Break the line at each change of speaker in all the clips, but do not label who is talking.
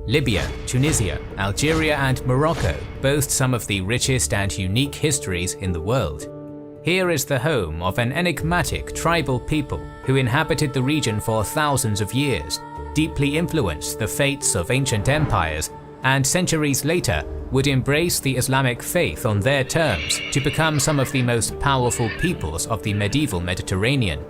Libya, Tunisia, Algeria and Morocco boast some of the richest and unique histories in the world. Here is the home of an enigmatic tribal people who inhabited the region for thousands of years, deeply influenced the fates of ancient empires, and centuries later would embrace the Islamic faith on their terms to become some of the most powerful peoples of the medieval Mediterranean.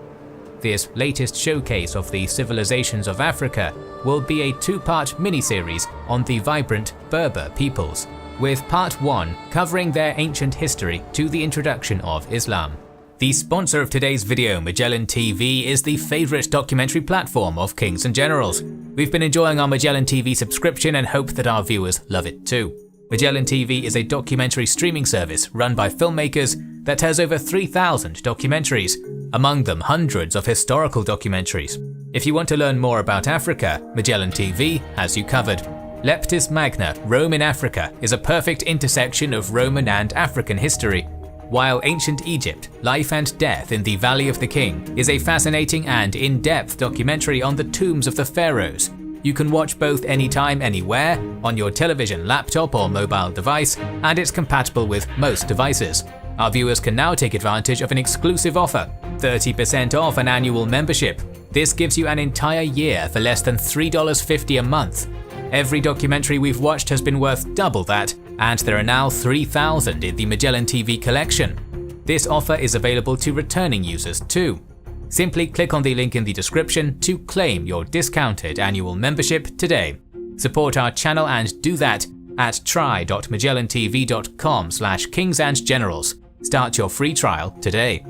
This latest showcase of the civilizations of Africa will be a two-part miniseries on the vibrant Berber peoples, with part 1 covering their ancient history to the introduction of Islam. The sponsor of today's video, Magellan TV, is the favorite documentary platform of Kings and Generals. We've been enjoying our Magellan TV subscription and hope that our viewers love it too. Magellan TV is a documentary streaming service run by filmmakers that has over 3,000 documentaries, among them hundreds of historical documentaries. If you want to learn more about Africa, Magellan TV has you covered. Leptis Magna, Rome in Africa, is a perfect intersection of Roman and African history, while Ancient Egypt, Life and Death in the Valley of the King is a fascinating and in-depth documentary on the tombs of the pharaohs. You can watch both anytime, anywhere, on your television, laptop or mobile device, and it's compatible with most devices. Our viewers can now take advantage of an exclusive offer, 30% off an annual membership. This gives you an entire year for less than $3.50 a month. Every documentary we've watched has been worth double that, and there are now 3,000 in the Magellan TV collection. This offer is available to returning users too. Simply click on the link in the description to claim your discounted annual membership today. Support our channel and do that at try.magellantv.com/kingsandgenerals. Start your free trial today.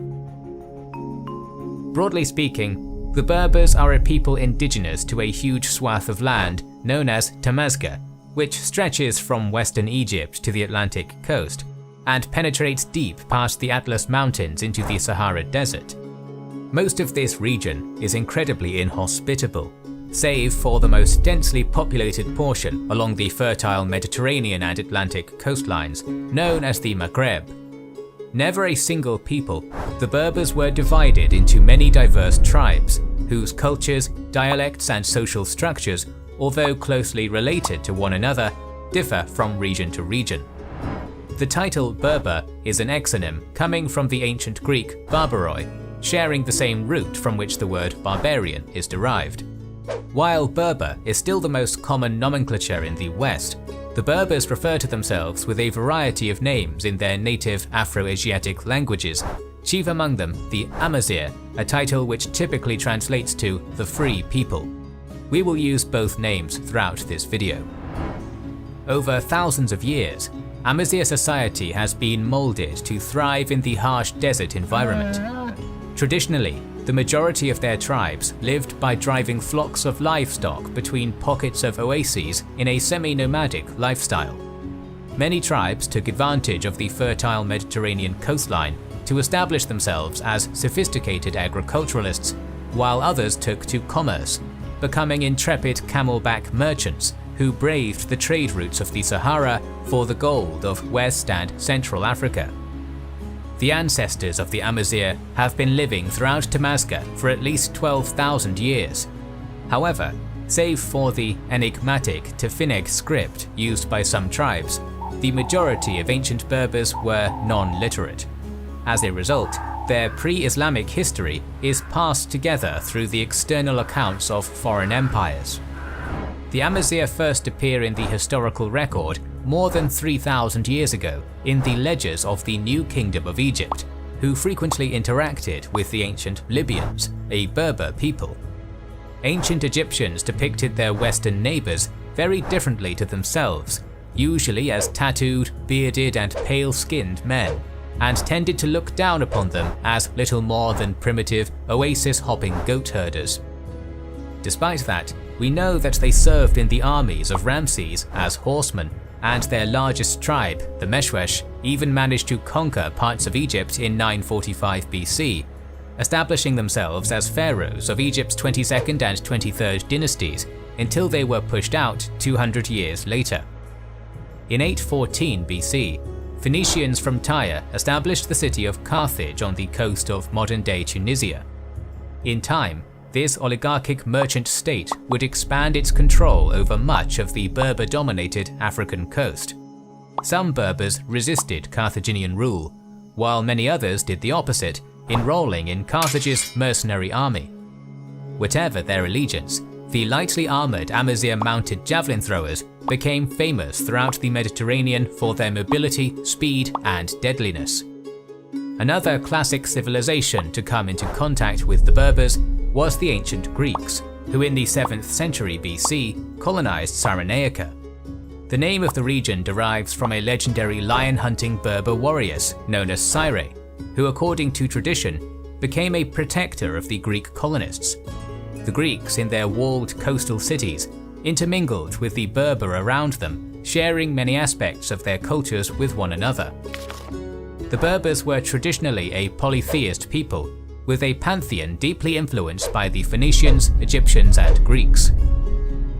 Broadly speaking, the Berbers are a people indigenous to a huge swath of land known as Tamazgha, which stretches from western Egypt to the Atlantic coast and penetrates deep past the Atlas Mountains into the Sahara Desert. Most of this region is incredibly inhospitable, save for the most densely populated portion along the fertile Mediterranean and Atlantic coastlines, known as the Maghreb. Never a single people, the Berbers were divided into many diverse tribes, whose cultures, dialects and social structures, although closely related to one another, differ from region to region. The title Berber is an exonym coming from the ancient Greek barbaroi, sharing the same root from which the word barbarian is derived. While Berber is still the most common nomenclature in the West, the Berbers refer to themselves with a variety of names in their native Afro-Asiatic languages, chief among them the Amazigh, a title which typically translates to the free people. We will use both names throughout this video. Over thousands of years, Amazigh society has been molded to thrive in the harsh desert environment. Traditionally, the majority of their tribes lived by driving flocks of livestock between pockets of oases in a semi-nomadic lifestyle. Many tribes took advantage of the fertile Mediterranean coastline to establish themselves as sophisticated agriculturalists, while others took to commerce, becoming intrepid camelback merchants who braved the trade routes of the Sahara for the gold of West and Central Africa. The ancestors of the Amazigh have been living throughout Tamazgha for at least 12,000 years. However, save for the enigmatic Tefineg script used by some tribes, the majority of ancient Berbers were non-literate. As a result, their pre-Islamic history is passed together through the external accounts of foreign empires. The Amazigh first appear in the historical record more than 3,000 years ago in the ledgers of the New Kingdom of Egypt, who frequently interacted with the ancient Libyans, a Berber people. Ancient Egyptians depicted their Western neighbors very differently to themselves, usually as tattooed, bearded and pale-skinned men, and tended to look down upon them as little more than primitive, oasis-hopping goat herders. Despite that, we know that they served in the armies of Ramses as horsemen, and their largest tribe, the Meshwesh, even managed to conquer parts of Egypt in 945 BC, establishing themselves as pharaohs of Egypt's 22nd and 23rd dynasties until they were pushed out 200 years later. In 814 BC, Phoenicians from Tyre established the city of Carthage on the coast of modern-day Tunisia. In time, this oligarchic merchant state would expand its control over much of the Berber-dominated African coast. Some Berbers resisted Carthaginian rule, while many others did the opposite, enrolling in Carthage's mercenary army. Whatever their allegiance, the lightly armoured Amazigh mounted javelin throwers became famous throughout the Mediterranean for their mobility, speed, and deadliness. Another classic civilization to come into contact with the Berbers was the ancient Greeks, who in the 7th century BC colonized Cyrenaica. The name of the region derives from a legendary lion-hunting Berber warriors known as Cyre, who according to tradition became a protector of the Greek colonists. The Greeks in their walled coastal cities intermingled with the Berber around them, sharing many aspects of their cultures with one another. The Berbers were traditionally a polytheist people, with a pantheon deeply influenced by the Phoenicians, Egyptians, and Greeks.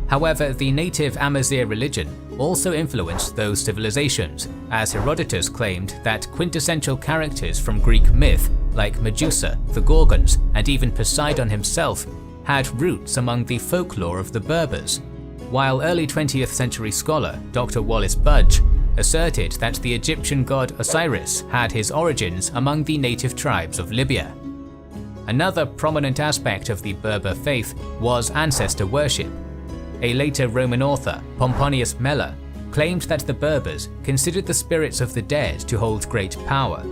However, the native Amazigh religion also influenced those civilizations, as Herodotus claimed that quintessential characters from Greek myth, like Medusa, the Gorgons, and even Poseidon himself, had roots among the folklore of the Berbers, while early 20th century scholar Dr. Wallace Budge asserted that the Egyptian god Osiris had his origins among the native tribes of Libya. Another prominent aspect of the Berber faith was ancestor worship. A later Roman author, Pomponius Mela, claimed that the Berbers considered the spirits of the dead to hold great power.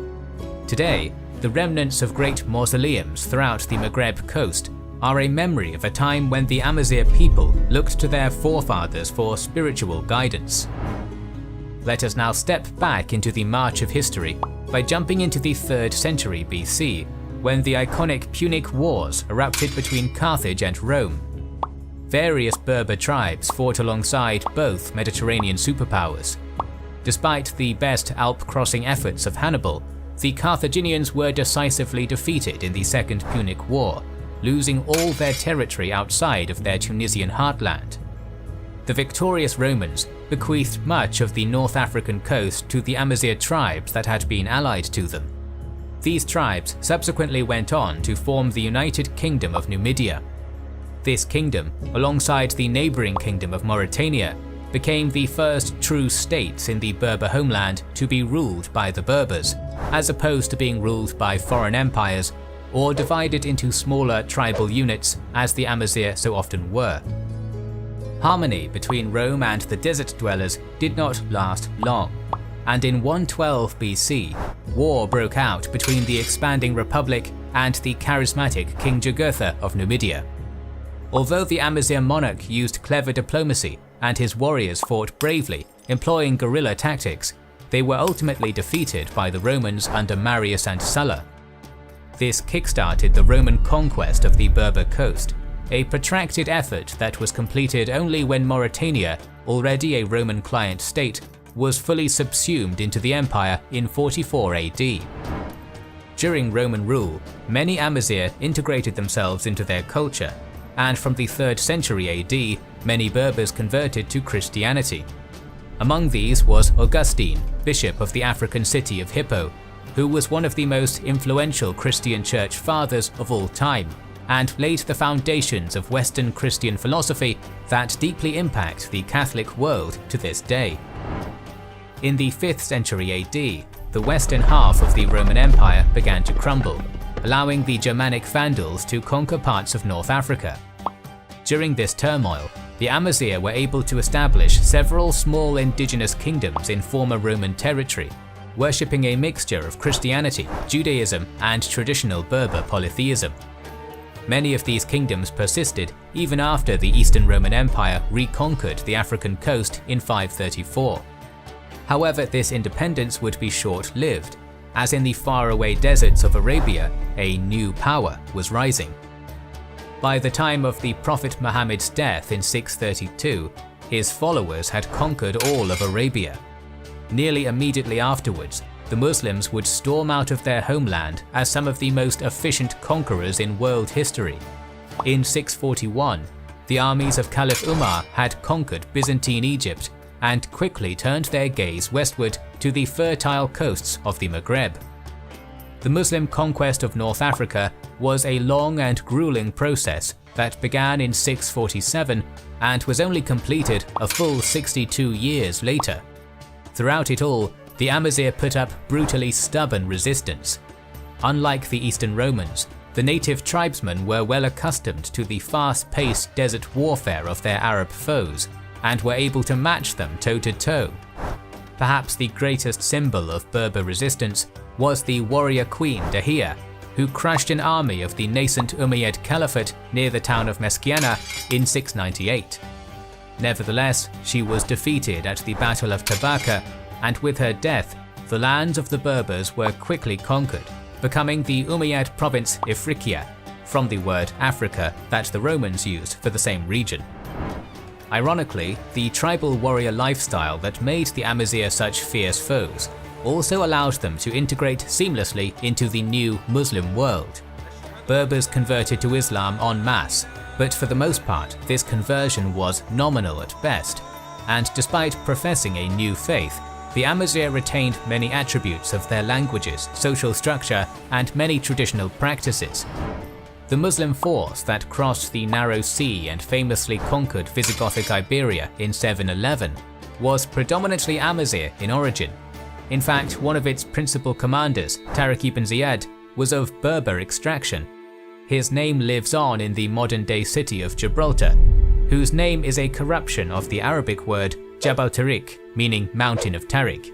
Today, the remnants of great mausoleums throughout the Maghreb coast are a memory of a time when the Amazigh people looked to their forefathers for spiritual guidance. Let us now step back into the march of history by jumping into the 3rd century BC, when the iconic Punic Wars erupted between Carthage and Rome. Various Berber tribes fought alongside both Mediterranean superpowers. Despite the best Alp-crossing efforts of Hannibal, the Carthaginians were decisively defeated in the Second Punic War, losing all their territory outside of their Tunisian heartland. The victorious Romans bequeathed much of the North African coast to the Amazigh tribes that had been allied to them. These tribes subsequently went on to form the United Kingdom of Numidia. This kingdom, alongside the neighbouring kingdom of Mauritania, became the first true states in the Berber homeland to be ruled by the Berbers, as opposed to being ruled by foreign empires or divided into smaller tribal units as the Amazigh so often were. Harmony between Rome and the desert dwellers did not last long, and in 112 BC, war broke out between the expanding republic and the charismatic King Jugurtha of Numidia. Although the Amazigh monarch used clever diplomacy and his warriors fought bravely, employing guerrilla tactics, they were ultimately defeated by the Romans under Marius and Sulla. This kickstarted the Roman conquest of the Berber coast, a protracted effort that was completed only when Mauritania, already a Roman client state, was fully subsumed into the empire in 44 AD. During Roman rule, many Amazigh integrated themselves into their culture, and from the 3rd century AD, many Berbers converted to Christianity. Among these was Augustine, bishop of the African city of Hippo, who was one of the most influential Christian church fathers of all time, and laid the foundations of Western Christian philosophy that deeply impact the Catholic world to this day. In the 5th century AD, the western half of the Roman Empire began to crumble, allowing the Germanic Vandals to conquer parts of North Africa. During this turmoil, the Amazigh were able to establish several small indigenous kingdoms in former Roman territory, worshipping a mixture of Christianity, Judaism, and traditional Berber polytheism. Many of these kingdoms persisted even after the Eastern Roman Empire reconquered the African coast in 534. However, this independence would be short-lived, as in the faraway deserts of Arabia, a new power was rising. By the time of the Prophet Muhammad's death in 632, his followers had conquered all of Arabia. Nearly immediately afterwards, the Muslims would storm out of their homeland as some of the most efficient conquerors in world history. In 641, the armies of Caliph Umar had conquered Byzantine Egypt and quickly turned their gaze westward to the fertile coasts of the Maghreb. the Muslim conquest of North Africa was a long and grueling process that began in 647 and was only completed a full 62 years later. Throughout it all, the Amazigh put up brutally stubborn resistance. Unlike the Eastern Romans, the native tribesmen were well accustomed to the fast-paced desert warfare of their Arab foes and were able to match them toe-to-toe. Perhaps the greatest symbol of Berber resistance was the warrior queen Dahia, who crushed an army of the nascent Umayyad Caliphate near the town of Meskiana in 698. Nevertheless, she was defeated at the Battle of Tabaka, and with her death, the lands of the Berbers were quickly conquered, becoming the Umayyad province Ifriqiya, from the word Africa that the Romans used for the same region. Ironically, the tribal warrior lifestyle that made the Amazigh such fierce foes also allowed them to integrate seamlessly into the new Muslim world. Berbers converted to Islam en masse, but for the most part this conversion was nominal at best, and despite professing a new faith, the Amazigh retained many attributes of their languages, social structure, and many traditional practices. The Muslim force that crossed the narrow sea and famously conquered Visigothic Iberia in 711 was predominantly Amazigh in origin. In fact, one of its principal commanders, Tariq ibn Ziyad, was of Berber extraction. His name lives on in the modern-day city of Gibraltar, whose name is a corruption of the Arabic word Jabal Tariq, meaning Mountain of Tariq.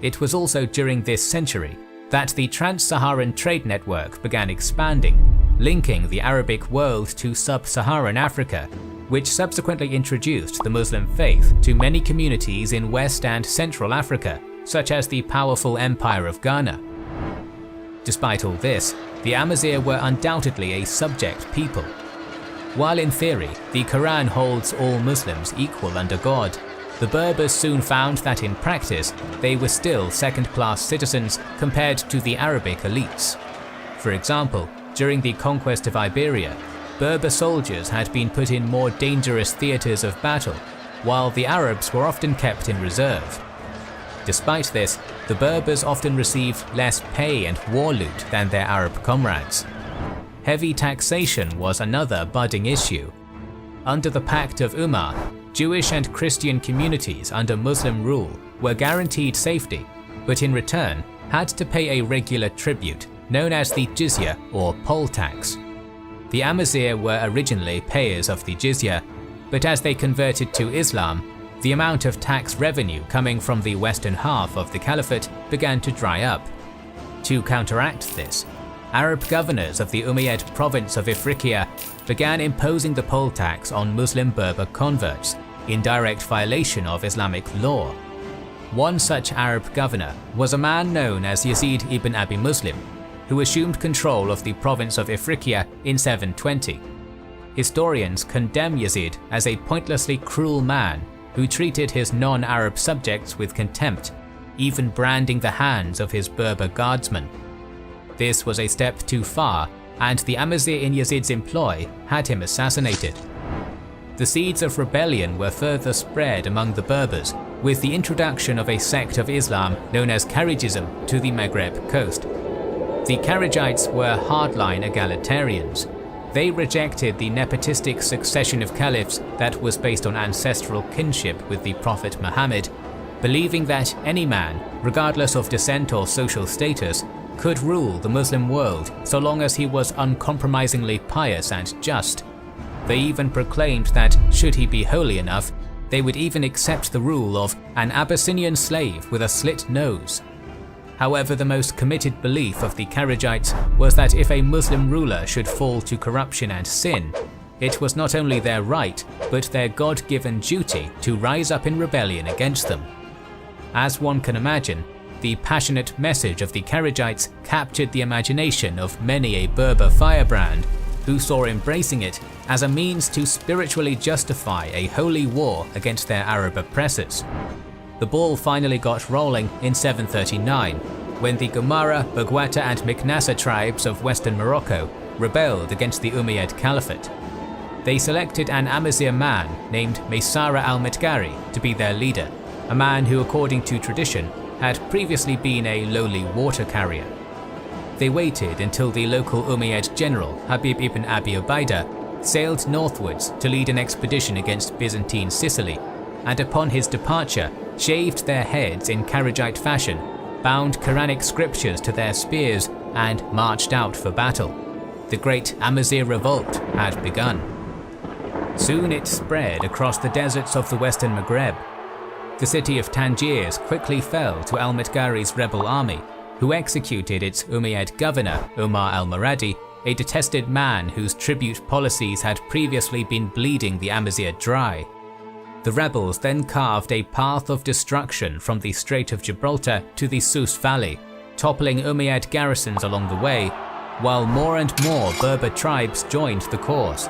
It was also during this century that the Trans-Saharan trade network began expanding, linking the Arabic world to sub-Saharan Africa, which subsequently introduced the Muslim faith to many communities in West and Central Africa, such as the powerful Empire of Ghana. Despite all this, the Amazigh were undoubtedly a subject people. While in theory, the Quran holds all Muslims equal under God, the Berbers soon found that in practice, they were still second-class citizens compared to the Arabic elites. For example, during the conquest of Iberia, Berber soldiers had been put in more dangerous theatres of battle, while the Arabs were often kept in reserve. Despite this, the Berbers often received less pay and war loot than their Arab comrades. Heavy taxation was another budding issue. Under the Pact of Umar, Jewish and Christian communities under Muslim rule were guaranteed safety, but in return had to pay a regular tribute known as the jizya or poll tax. The Amazigh were originally payers of the jizya, but as they converted to Islam, the amount of tax revenue coming from the western half of the caliphate began to dry up. To counteract this, Arab governors of the Umayyad province of Ifriqiya began imposing the poll tax on Muslim Berber converts, in direct violation of Islamic law. One such Arab governor was a man known as Yazid ibn Abi Muslim, who assumed control of the province of Ifriqiya in 720. Historians condemn Yazid as a pointlessly cruel man who treated his non-Arab subjects with contempt, even branding the hands of his Berber guardsmen. This was a step too far, and the Amazigh in Yazid's employ had him assassinated. The seeds of rebellion were further spread among the Berbers with the introduction of a sect of Islam known as Kharijism to the Maghreb coast. The Kharijites were hardline egalitarians. They rejected the nepotistic succession of caliphs that was based on ancestral kinship with the Prophet Muhammad, believing that any man, regardless of descent or social status, could rule the Muslim world so long as he was uncompromisingly pious and just. They even proclaimed that, should he be holy enough, they would even accept the rule of an Abyssinian slave with a slit nose. However, the most committed belief of the Kharijites was that if a Muslim ruler should fall to corruption and sin, it was not only their right, but their God-given duty to rise up in rebellion against them. As one can imagine, the passionate message of the Kharijites captured the imagination of many a Berber firebrand, who saw embracing it as a means to spiritually justify a holy war against their Arab oppressors. The ball finally got rolling in 739, when the Gomara, Bagwata and Miknasa tribes of western Morocco rebelled against the Umayyad Caliphate. They selected an Amazigh man named Maysara al-Metgari to be their leader, a man who, according to tradition, had previously been a lowly water carrier. They waited until the local Umayyad general Habib ibn Abi Ubaidah sailed northwards to lead an expedition against Byzantine Sicily, and upon his departure shaved their heads in Kharijite fashion, bound Quranic scriptures to their spears, and marched out for battle. The great Amazigh revolt had begun. Soon it spread across the deserts of the western Maghreb. The city of Tangiers quickly fell to al-Mutghari's rebel army, who executed its Umayyad governor Umar al-Muradi, a detested man whose tribute policies had previously been bleeding the Amazigh dry. The rebels then carved a path of destruction from the Strait of Gibraltar to the Sus Valley, toppling Umayyad garrisons along the way, while more and more Berber tribes joined the cause.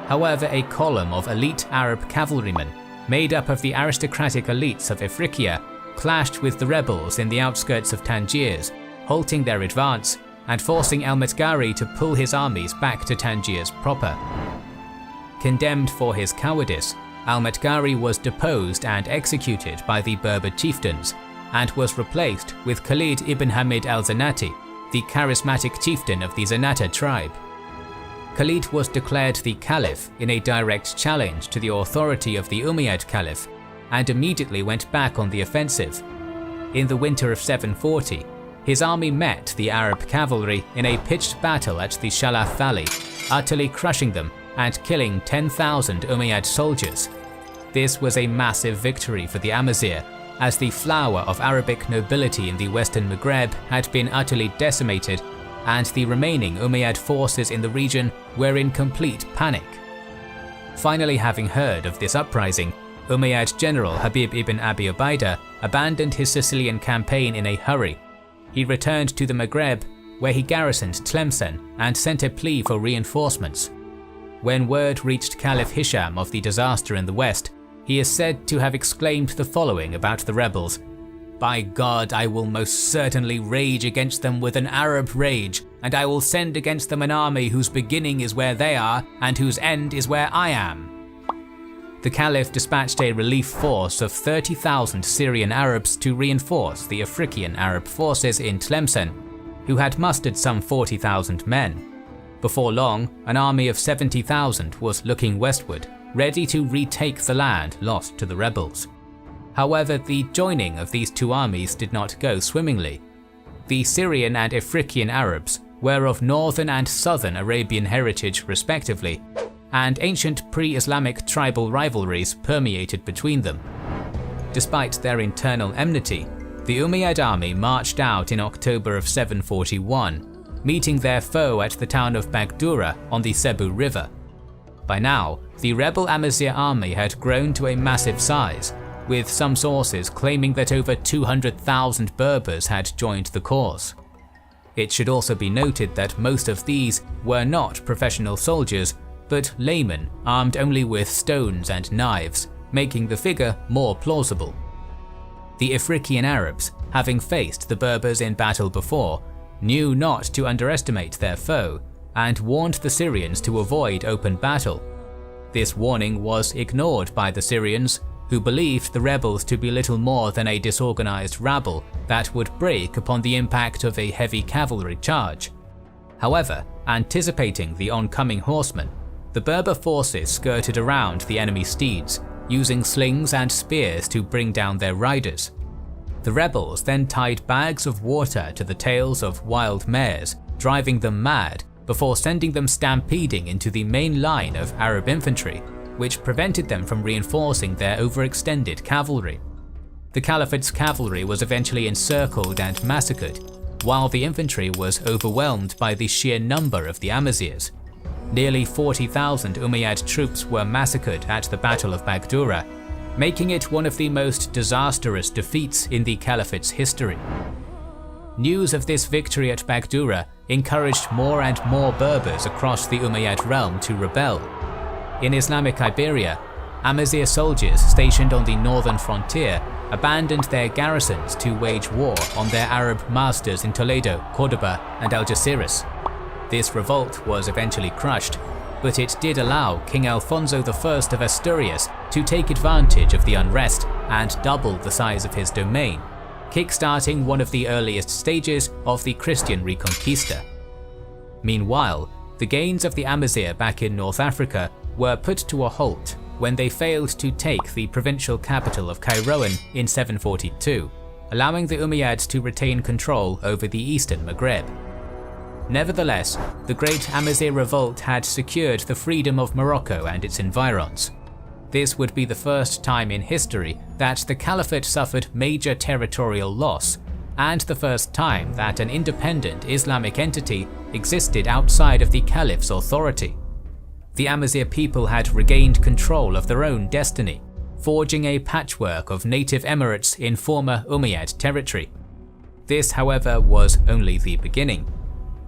However, a column of elite Arab cavalrymen, made up of the aristocratic elites of Ifriqiya, clashed with the rebels in the outskirts of Tangiers, halting their advance and forcing al-Mutghari to pull his armies back to Tangiers proper. Condemned for his cowardice, al-Mutghari was deposed and executed by the Berber chieftains, and was replaced with Khalid ibn Hamid al-Zanati, the charismatic chieftain of the Zanata tribe. Khalid was declared the Caliph in a direct challenge to the authority of the Umayyad Caliph, and immediately went back on the offensive. In the winter of 740, his army met the Arab cavalry in a pitched battle at the Shalaf Valley, utterly crushing them and killing 10,000 Umayyad soldiers. This was a massive victory for the Amazigh, as the flower of Arabic nobility in the western Maghreb had been utterly decimated, and the remaining Umayyad forces in the region were in complete panic. Finally, having heard of this uprising, Umayyad general Habib ibn Abi Ubaidah abandoned his Sicilian campaign in a hurry. He returned to the Maghreb, where he garrisoned Tlemcen and sent a plea for reinforcements. When word reached Caliph Hisham of the disaster in the west, he is said to have exclaimed the following about the rebels: "By God, I will most certainly rage against them with an Arab rage, and I will send against them an army whose beginning is where they are, and whose end is where I am." The Caliph dispatched a relief force of 30,000 Syrian Arabs to reinforce the African Arab forces in Tlemcen, who had mustered some 40,000 men. Before long, an army of 70,000 was looking westward, ready to retake the land lost to the rebels. However, the joining of these two armies did not go swimmingly. The Syrian and African Arabs were of northern and southern Arabian heritage respectively, and ancient pre-Islamic tribal rivalries permeated between them. Despite their internal enmity, the Umayyad army marched out in October of 741, meeting their foe at the town of Bagdura on the Cebu River. By now, the rebel Amazigh army had grown to a massive size, with some sources claiming that over 200,000 Berbers had joined the cause. It should also be noted that most of these were not professional soldiers, but laymen armed only with stones and knives, making the figure more plausible. The African Arabs, having faced the Berbers in battle before, knew not to underestimate their foe, and warned the Syrians to avoid open battle. This warning was ignored by the Syrians, who believed the rebels to be little more than a disorganized rabble that would break upon the impact of a heavy cavalry charge. However, anticipating the oncoming horsemen, the Berber forces skirted around the enemy steeds, using slings and spears to bring down their riders. The rebels then tied bags of water to the tails of wild mares, driving them mad, before sending them stampeding into the main line of Arab infantry, which prevented them from reinforcing their overextended cavalry. The Caliphate's cavalry was eventually encircled and massacred, while the infantry was overwhelmed by the sheer number of the Amazighs. Nearly 40,000 Umayyad troops were massacred at the Battle of Bagdura, making it one of the most disastrous defeats in the Caliphate's history. News of this victory at Bagdura encouraged more and more Berbers across the Umayyad realm to rebel. In Islamic Iberia, Amazigh soldiers stationed on the northern frontier abandoned their garrisons to wage war on their Arab masters in Toledo, Cordoba, and Algeciras. This revolt was eventually crushed, but it did allow King Alfonso I of Asturias to take advantage of the unrest and double the size of his domain, kickstarting one of the earliest stages of the Christian Reconquista. Meanwhile, the gains of the Amazigh back in North Africa were put to a halt when they failed to take the provincial capital of Kairouan in 742, allowing the Umayyads to retain control over the eastern Maghreb. Nevertheless, the Great Amazigh Revolt had secured the freedom of Morocco and its environs. This would be the first time in history that the Caliphate suffered major territorial loss, and the first time that an independent Islamic entity existed outside of the Caliph's authority. The Amazigh people had regained control of their own destiny, forging a patchwork of native emirates in former Umayyad territory. This, however, was only the beginning.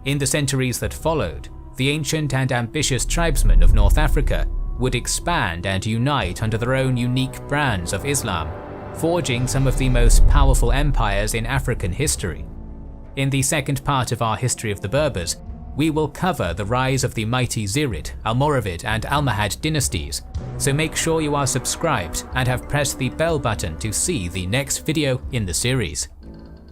In the centuries that followed, the ancient and ambitious tribesmen of North Africa would expand and unite under their own unique brands of Islam, forging some of the most powerful empires in African history. In the second part of our history of the Berbers, we will cover the rise of the mighty Zirid, Almoravid and Almohad dynasties, so make sure you are subscribed and have pressed the bell button to see the next video in the series.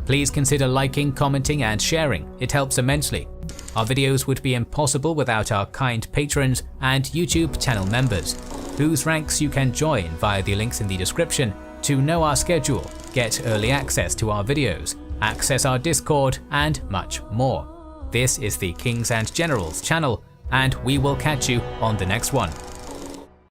Please consider liking, commenting and sharing, it helps immensely. Our videos would be impossible without our kind patrons and YouTube channel members, whose ranks you can join via the links in the description to know our schedule, get early access to our videos, access our Discord and much more. This is the Kings and Generals channel, and we will catch you on the next one.